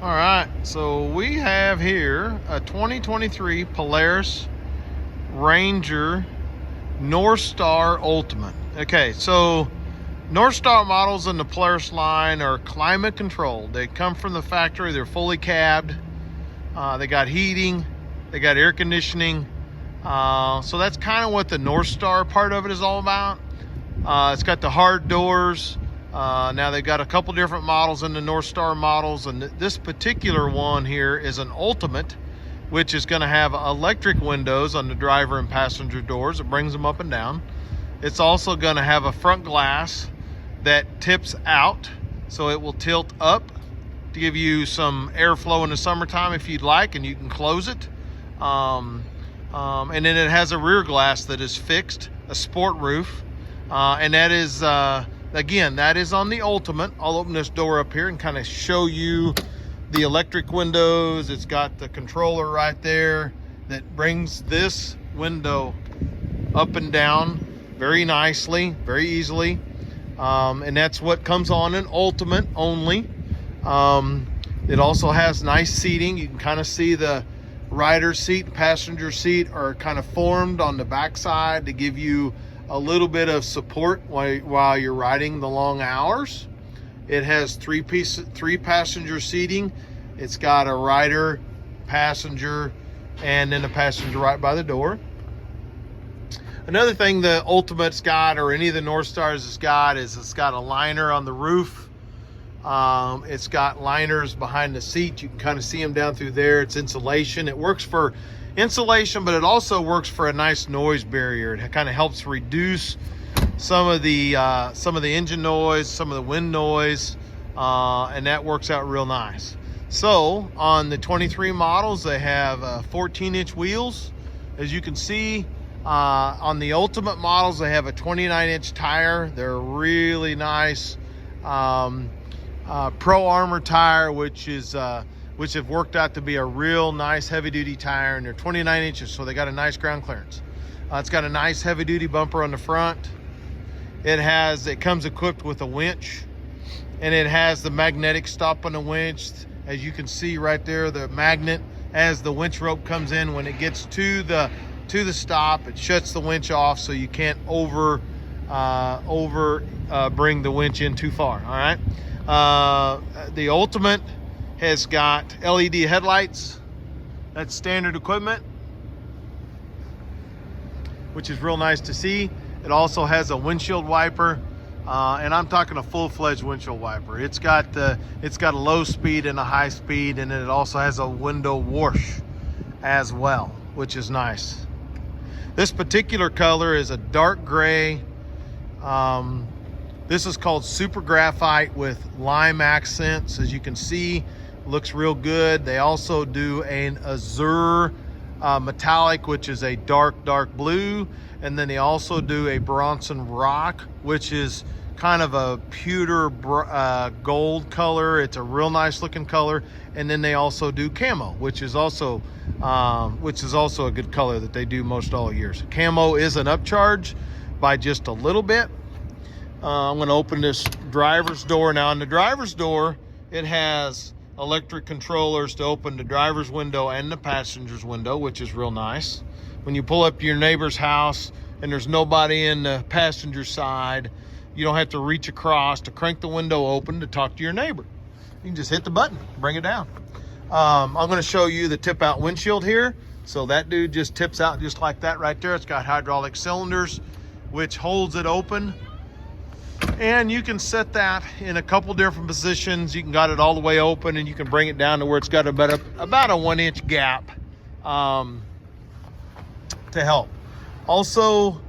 All right, so we have here a 2023 Polaris Ranger North Star Ultimate. Okay, so North Star models in the Polaris line are climate controlled. They come from the factory, they're fully cabbed. They got heating, they got air conditioning. So that's kind of what the North Star part of it is all about. It's got the hard doors. Now they've got a couple different models in the North Star models, and this particular one here is an Ultimate, which is going to have electric windows on the driver and passenger doors. It brings them up and down. It's also going to have a front glass that tips out, so it will tilt up to give you some airflow in the summertime if you'd like, and you can close it. And then it has a rear glass that is fixed, a sport roof, and that is again, that is on the Ultimate. I'll open this door up here and kind of show you the electric windows. It's got the controller right there that brings this window up and down very nicely, very easily. And that's what comes on an Ultimate only. It also has nice seating. You can kind of see the rider seat and passenger seat are kind of formed on the backside to give you a little bit of support while you're riding the long hours. It has three passenger seating. It's got a rider, passenger, and then a passenger right by the door. Another thing the Ultimate's got, or any of the North Stars has got, is it's got a liner on the roof. It's got liners behind the seat. You can kind of see them down through there. It's insulation. It works for insulation, but it also works for a nice noise barrier. It kind of helps reduce some of the engine noise, some of the wind noise, and that works out real nice. So on the 23 models, they have 14-inch wheels. As you can see, on the Ultimate models, they have a 29-inch tire. They're really nice Pro Armor tire, which have worked out to be a real nice heavy-duty tire, and they're 29 inches, so they got a nice ground clearance. It's got a nice heavy-duty bumper on the front. It comes equipped with a winch, and it has the magnetic stop on the winch. As you can see right there, the magnet, as the winch rope comes in, when it gets to the stop, it shuts the winch off, so you can't bring the winch in too far. All right. The Ultimate has got LED headlights. That's standard equipment, which is real nice to see. It also has a windshield wiper, and I'm talking a full-fledged windshield wiper. It's got a low speed and a high speed, and then it also has a window wash as well, which is nice. This particular color is a dark gray. This is called Super Graphite with lime accents. As you can see, looks real good. They also do an azure metallic, which is a dark blue, and then they also do a Bronson rock, which is kind of a pewter gold color. It's a real nice looking color. And then they also do camo, which is also a good color that they do most all years. Camo is an upcharge by just a little bit. I'm going to open this driver's door. Now, on the driver's door, it has electric controllers to open the driver's window and the passenger's window, which is real nice. When you pull up to your neighbor's house and there's nobody in the passenger side, you don't have to reach across to crank the window open to talk to your neighbor. You can just hit the button, bring it down. I'm going to show you the tip out windshield here. So that dude just tips out just like that right there. It's got hydraulic cylinders, which holds it open. And you can set that in a couple different positions. You can got it all the way open, and you can bring it down to where it's got about a 1-inch gap to help. Also,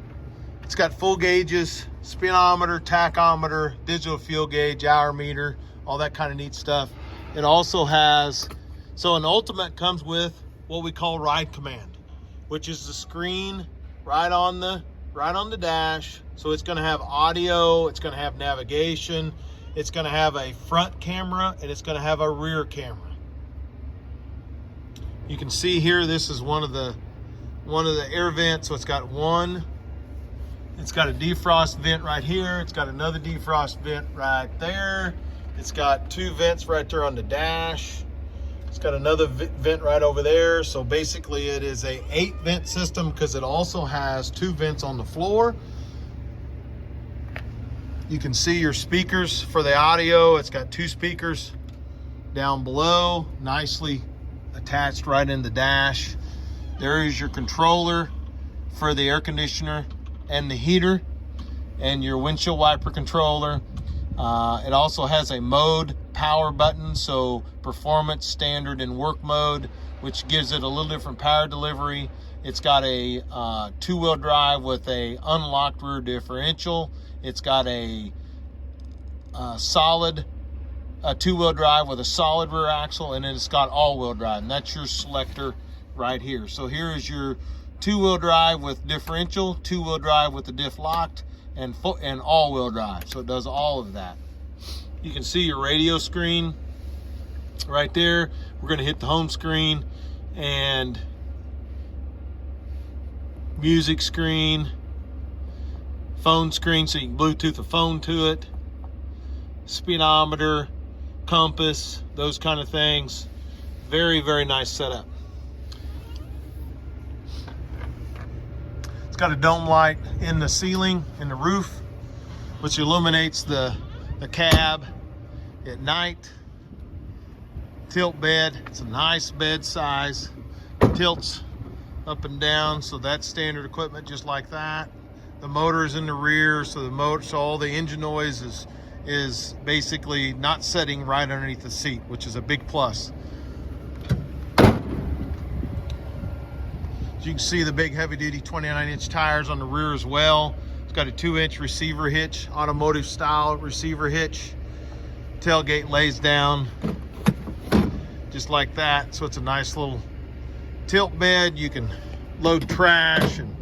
it's got full gauges, speedometer, tachometer, digital fuel gauge, hour meter, all that kind of neat stuff. It also has, so an Ultimate comes with what we call Ride Command, which is the screen right on the dash. So it's going to have audio, it's going to have navigation, it's going to have a front camera, and it's going to have a rear camera. You can see here, this is one of the air vents. So it's got a defrost vent right here. It's got another defrost vent right there. It's got two vents right there on the dash. It's got another vent right over there. So basically it is a 8 vent system because it also has 2 vents on the floor. You can see your speakers for the audio. It's got 2 speakers down below, nicely attached right in the dash. There is your controller for the air conditioner and the heater, and your windshield wiper controller. It also has a mode power button, so performance, standard, and work mode, which gives it a little different power delivery. It's got a 2-wheel drive with a unlocked rear differential. It's got a solid 2-wheel drive with a solid rear axle, and then it's got all-wheel drive, and that's your selector right here. So here is your 2-wheel drive with differential, 2-wheel drive with the diff locked, and all-wheel drive. So it does all of that. You can see your radio screen right there. We're going to hit the home screen and music screen, phone screen, so you can Bluetooth a phone to it, speedometer, compass, those kind of things. Very, very nice setup. It's got a dome light in the ceiling, in the roof, which illuminates the cab at night. Tilt bed. It's a nice bed size. Tilts up and down, so that's standard equipment just like that. The motor is in the rear, so all the engine noise is basically not setting right underneath the seat, which is a big plus. As you can see, the big heavy-duty 29-inch tires on the rear as well. It's got a 2-inch receiver hitch, automotive style receiver hitch. Tailgate lays down just like that, so it's a nice little tilt bed. You can load trash and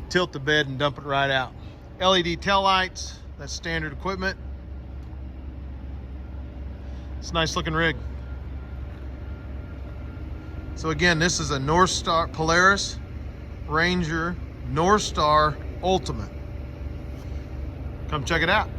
tilt the bed and dump it right out. LED taillights, that's standard equipment. It's a nice looking rig. So again, this is a Northstar Polaris Ranger Northstar Ultimate. Come check it out.